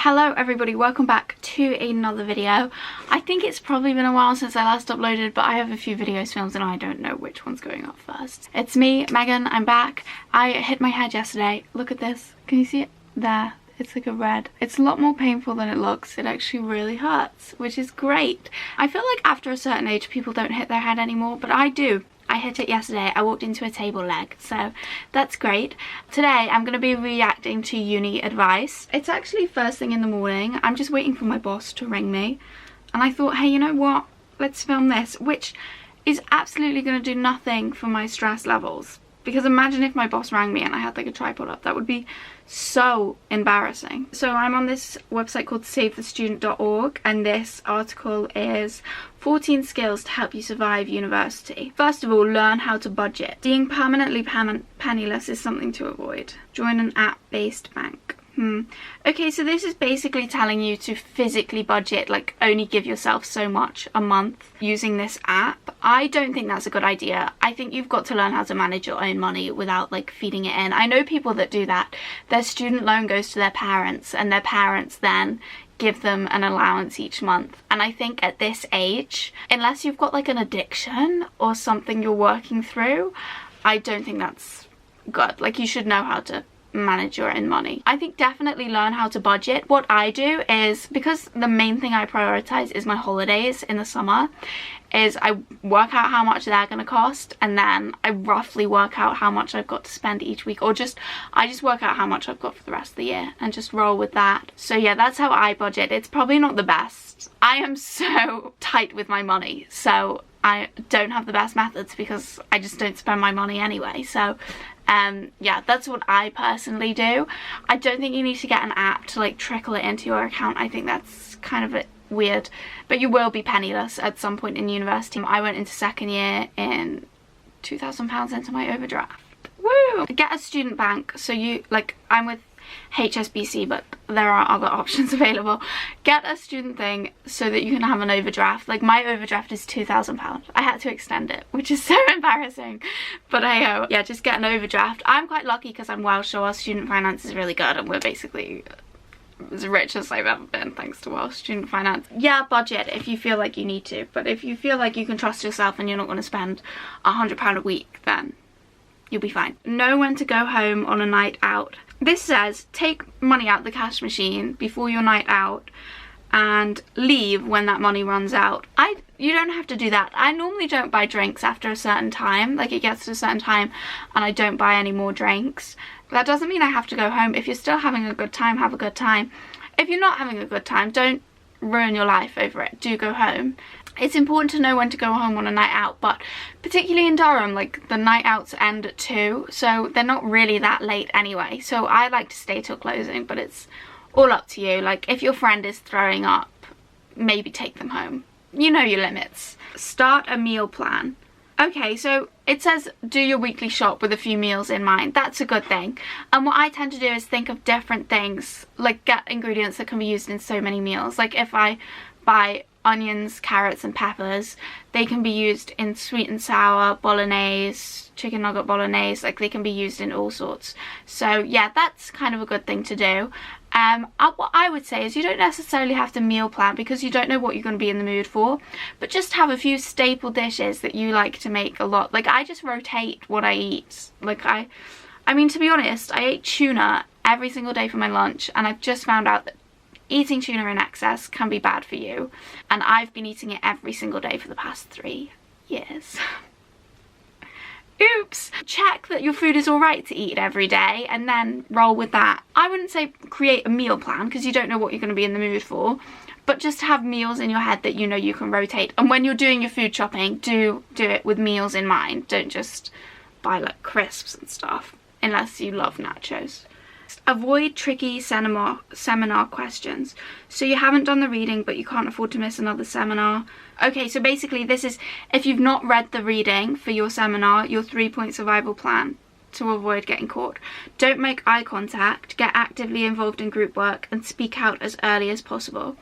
Hello everybody, welcome back to another video. I think it's probably been a while since I last uploaded, but I have a few videos filmed and I don't know which one's going up first. It's me, Megan, I'm back. I hit my head yesterday. Look at this. Can you see it? There. It's like a red. It's a lot more painful than it looks. It actually really hurts, which is great. I feel like after a certain age people don't hit their head anymore, but I do. I hit it yesterday. I walked into a table leg, so that's great. Today I'm going to be reacting to uni advice. It's actually first thing in the morning. I'm just waiting for my boss to ring me, and I thought, hey, you know what, let's film this, which is absolutely going to do nothing for my stress levels. Because imagine if my boss rang me and I had like a tripod up. That would be so embarrassing. So I'm on this website called savethestudent.org, and this article is 14 skills to help you survive university. First of all, learn how to budget. Being permanently penniless is something to avoid. Join an app-based bank. Okay, so this is basically telling you to physically budget, like only give yourself so much a month using this app. I don't think that's a good idea. I think you've got to learn how to manage your own money without like feeding it in. I know people that do that. Their student loan goes to their parents and their parents then give them an allowance each month. And I think at this age, unless you've got like an addiction or something you're working through, I don't think that's good. Like, you should know how to manage your own money. I think definitely learn how to budget. What I do is, because the main thing I prioritize is my holidays in the summer, is I work out how much they're gonna cost, and then I roughly work out how much I've got to spend each week, or I just work out how much I've got for the rest of the year and just roll with that. So yeah, that's how I budget. It's probably not the best. I am so tight with my money, so I don't have the best methods because I just don't spend my money anyway. So yeah, that's what I personally do. I don't think you need to get an app to like trickle it into your account. I think that's kind of weird, but you will be penniless at some point in university. I went into second year in £2,000 into my overdraft. Woo! Get a student bank. So you, like, I'm with HSBC, but there are other options available. Get a student thing so that you can have an overdraft. Like, my overdraft is £2,000. I had to extend it, which is so embarrassing, but hey-ho. Yeah, just get an overdraft. I'm quite lucky because I'm Welsh, so our student finance is really good, and we're basically as rich as I've ever been thanks to Welsh student finance. Yeah, budget if you feel like you need to, but if you feel like you can trust yourself and you're not going to spend £100 a week, then you'll be fine. Know when to go home on a night out. This says take money out the cash machine before your night out and leave when that money runs out. You don't have to do that. I normally don't buy drinks after a certain time. Like, it gets to a certain time and I don't buy any more drinks. That doesn't mean I have to go home. If you're still having a good time, have a good time. If you're not having a good time, don't ruin your life over it. Do go home. It's important to know when to go home on a night out, but particularly in Durham, like, the night outs end at 2, so they're not really that late anyway. So I like to stay till closing, but it's all up to you. Like, if your friend is throwing up, maybe take them home. You know your limits. Start a meal plan. Okay, so it says do your weekly shop with a few meals in mind. That's a good thing. And what I tend to do is think of different things, like get ingredients that can be used in so many meals. Like, if I buy onions, carrots and peppers, they can be used in sweet and sour bolognese, chicken nugget bolognese. Like, they can be used in all sorts. So yeah, that's kind of a good thing to do. What I would say is you don't necessarily have to meal plan because you don't know what you're going to be in the mood for, but just have a few staple dishes that you like to make a lot. Like, I just rotate what I eat. Like, I mean, to be honest, I ate tuna every single day for my lunch, and I've just found out that eating tuna in excess can be bad for you, and I've been eating it every single day for the past 3 years. Oops! Check that your food is alright to eat every day and then roll with that. I wouldn't say create a meal plan because you don't know what you're going to be in the mood for, but just have meals in your head that you know you can rotate. And when you're doing your food shopping, do it with meals in mind. Don't just buy like crisps and stuff, unless you love nachos. Avoid tricky seminar questions. So you haven't done the reading but you can't afford to miss another seminar. Okay, so basically this is if you've not read the reading for your seminar, your 3-point survival plan to avoid getting caught. Don't make eye contact, get actively involved in group work, and speak out as early as possible.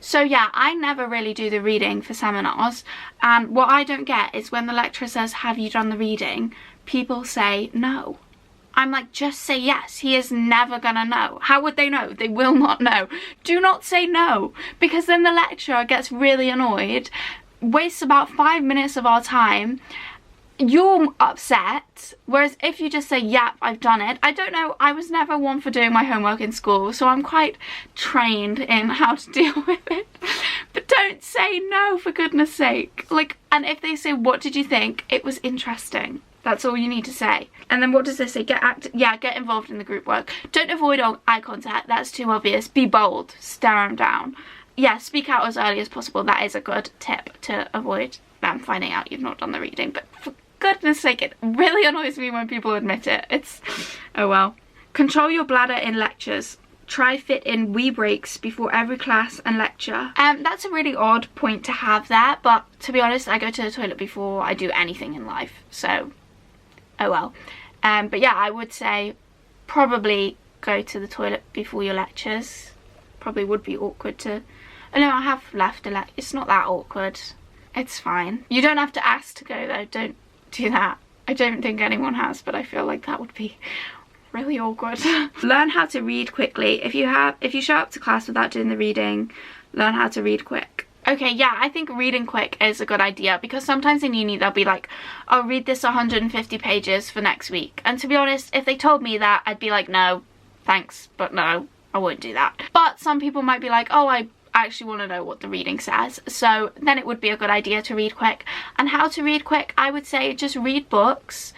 So yeah, I never really do the reading for seminars, and what I don't get is when the lecturer says, have you done the reading? People say no. I'm like, just say yes. He is never gonna know. How would they know? They will not know. Do not say no, because then the lecturer gets really annoyed, wastes about 5 minutes of our time. You're upset, whereas if you just say, yep, I've done it. I don't know, I was never one for doing my homework in school, so I'm quite trained in how to deal with it. But don't say no, for goodness sake. Like, and if they say, what did you think? It was interesting. That's all you need to say. And then what does this say? Get involved in the group work. Don't avoid eye contact, that's too obvious. Be bold, stare them down. Yeah, speak out as early as possible. That is a good tip to avoid them finding out you've not done the reading. But for goodness sake, it really annoys me when people admit it. It's, oh well. Control your bladder in lectures. Try fit in wee breaks before every class and lecture. That's a really odd point to have there, but to be honest, I go to the toilet before I do anything in life, so oh well. But yeah, I would say probably go to the toilet before your lectures. Probably would be awkward to, oh no, I have left a lecture. It's not that awkward. It's fine. You don't have to ask to go though, don't do that. I don't think anyone has, but I feel like that would be really awkward. Learn how to read quickly. If you show up to class without doing the reading, learn how to read quick. Okay, yeah, I think reading quick is a good idea, because sometimes in uni they'll be like, oh, read this 150 pages for next week. And to be honest, if they told me that, I'd be like, no, thanks, but no, I won't do that. But some people might be like, oh, I actually want to know what the reading says, so then it would be a good idea to read quick. And how to read quick, I would say just read books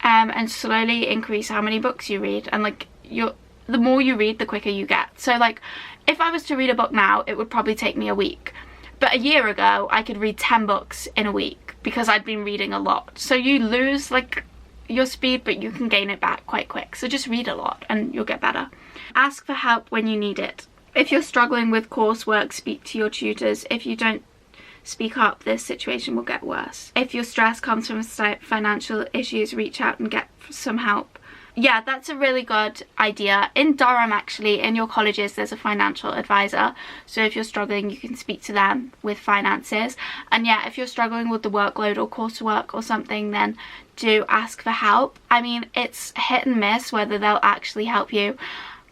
and slowly increase how many books you read, and like the more you read, the quicker you get. So like if I was to read a book now, it would probably take me a week, but a year ago I could read 10 books in a week because I'd been reading a lot. So you lose like your speed, but you can gain it back quite quick. So just read a lot and you'll get better. Ask for help when you need it. If you're struggling with coursework, speak to your tutors. If you don't speak up, this situation will get worse. If your stress comes from financial issues, reach out and get some help. Yeah, that's a really good idea. In Durham, actually, in your colleges, there's a financial advisor. So if you're struggling, you can speak to them with finances. And yeah, if you're struggling with the workload or coursework or something, then do ask for help. I mean, it's hit and miss whether they'll actually help you.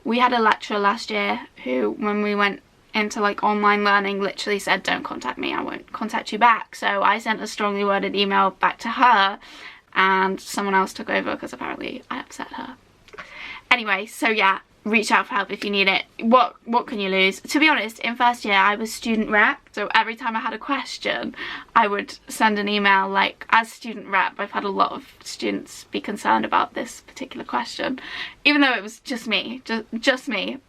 We had a lecturer last year who, when we went into like online learning, literally said, don't contact me, I won't contact you back. So I sent a strongly worded email back to her, and someone else took over because apparently I upset her. Anyway, so yeah, reach out for help if you need it. What can you lose? To be honest, in first year I was student rep, so every time I had a question I would send an email. Like, as student rep, I've had a lot of students be concerned about this particular question, even though it was just me,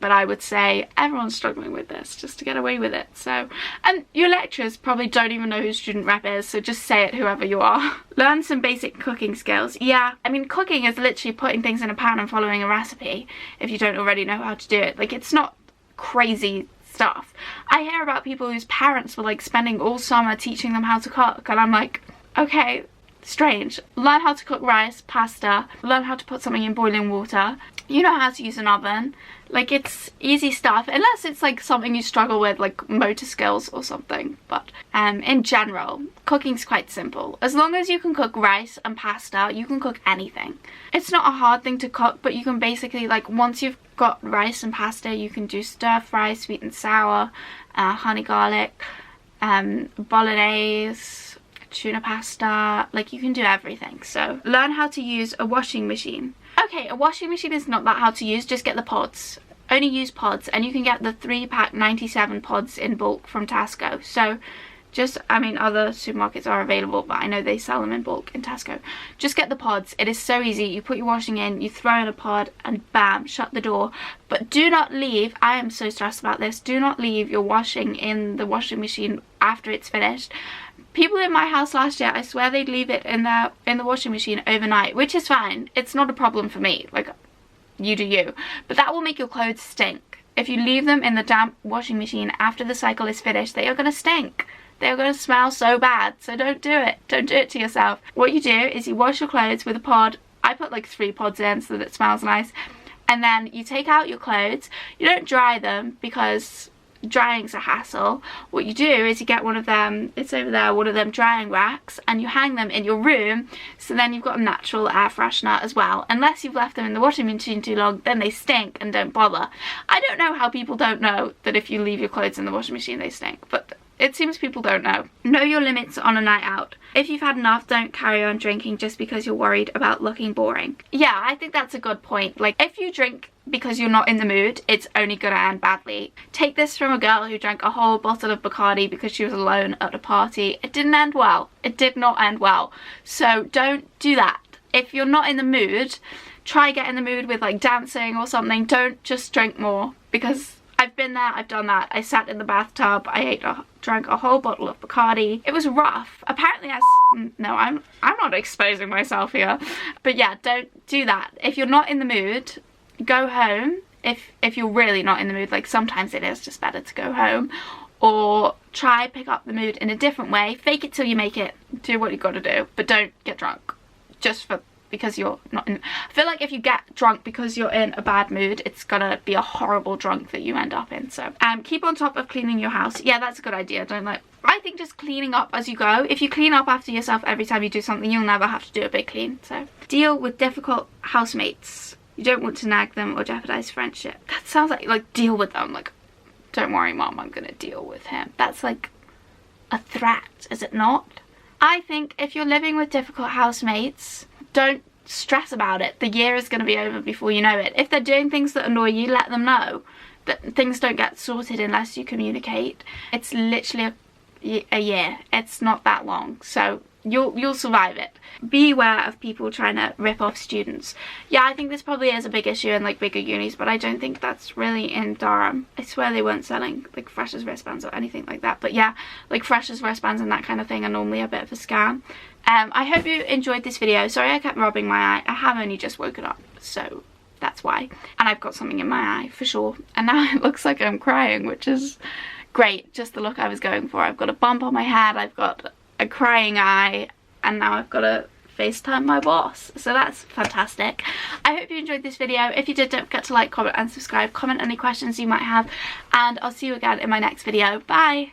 but I would say everyone's struggling with this, just to get away with it. So, and your lecturers probably don't even know who student rep is, so just say it whoever you are. Learn some basic cooking skills. Yeah, I mean, cooking is literally putting things in a pan and following a recipe if you don't already know how to do it. Like, it's not crazy stuff. I hear about people whose parents were like spending all summer teaching them how to cook, and I'm like, okay, strange. Learn how to cook rice, pasta, learn how to put something in boiling water. You know how to use an oven. Like, it's easy stuff, unless it's like something you struggle with, like motor skills or something. But in general, cooking's quite simple. As long as you can cook rice and pasta, you can cook anything. It's not a hard thing to cook, but you can basically, like, once you've got rice and pasta, you can do stir fry, sweet and sour, honey garlic, bolognese, tuna pasta. Like, you can do everything. So learn how to use a washing machine. Okay, a washing machine is not that hard to use, just get the pods. Only use pods, and you can get the 3-pack 97 pods in bulk from Tesco. So just, I mean, other supermarkets are available, but I know they sell them in bulk in Tesco. Just get the pods. It is so easy. You put your washing in, you throw in a pod, and bam, shut the door. But do not leave, I am so stressed about this, do not leave your washing in the washing machine after it's finished. People in my house last year, I swear they'd leave it in the washing machine overnight, which is fine. It's not a problem for me. Like, you do you. But that will make your clothes stink. If you leave them in the damp washing machine after the cycle is finished, they are going to stink. They are going to smell so bad. So don't do it. Don't do it to yourself. What you do is you wash your clothes with a pod. I put like 3 pods in so that it smells nice. And then you take out your clothes. You don't dry them because drying's a hassle, what you do is you get one of them, it's over there, one of them drying racks, and you hang them in your room, so then you've got a natural air freshener as well. Unless you've left them in the washing machine too long, then they stink and don't bother. I don't know how people don't know that if you leave your clothes in the washing machine they stink, but it seems people don't know. Know your limits on a night out. If you've had enough, don't carry on drinking just because you're worried about looking boring. Yeah, I think that's a good point. Like, if you drink because you're not in the mood, it's only gonna end badly. Take this from a girl who drank a whole bottle of Bacardi because she was alone at a party. It didn't end well. It did not end well. So don't do that. If you're not in the mood, try get in the mood with like dancing or something. Don't just drink more, because I've been there, I've done that. I sat in the bathtub, drank a whole bottle of Bacardi. It was rough. Apparently no, I'm not exposing myself here. But yeah, don't do that. If you're not in the mood, go home. If you're really not in the mood, like sometimes it is just better to go home. Or try pick up the mood in a different way. Fake it till you make it. Do what you gotta do. But don't get drunk. Just because you're not in. I feel like if you get drunk because you're in a bad mood, it's gonna be a horrible drunk that you end up in. So keep on top of cleaning your house. Yeah, that's a good idea. I think just cleaning up as you go. If you clean up after yourself every time you do something, you'll never have to do a big clean. So deal with difficult housemates. You don't want to nag them or jeopardize friendship. That sounds like deal with them. Like, don't worry mom, I'm gonna deal with him. That's like a threat, is it not? I think if you're living with difficult housemates, don't stress about it. The year is going to be over before you know it. If they're doing things that annoy you, let them know. That things don't get sorted unless you communicate. It's literally a year. It's not that long. So you'll survive it. Be aware of people trying to rip off students. Yeah, I think this probably is a big issue in like bigger unis, but I don't think that's really in Durham. I swear they weren't selling like freshers wristbands or anything like that. But yeah, like freshers wristbands and that kind of thing are normally a bit of a scam. I hope you enjoyed this video. Sorry I kept rubbing my eye. I have only just woken up, so that's why. And I've got something in my eye for sure. And now it looks like I'm crying, which is great. Just the look I was going for. I've got a bump on my head, I've got a crying eye, and now I've got to FaceTime my boss. So that's fantastic. I hope you enjoyed this video. If you did, don't forget to like, comment and subscribe. Comment any questions you might have, and I'll see you again in my next video. Bye!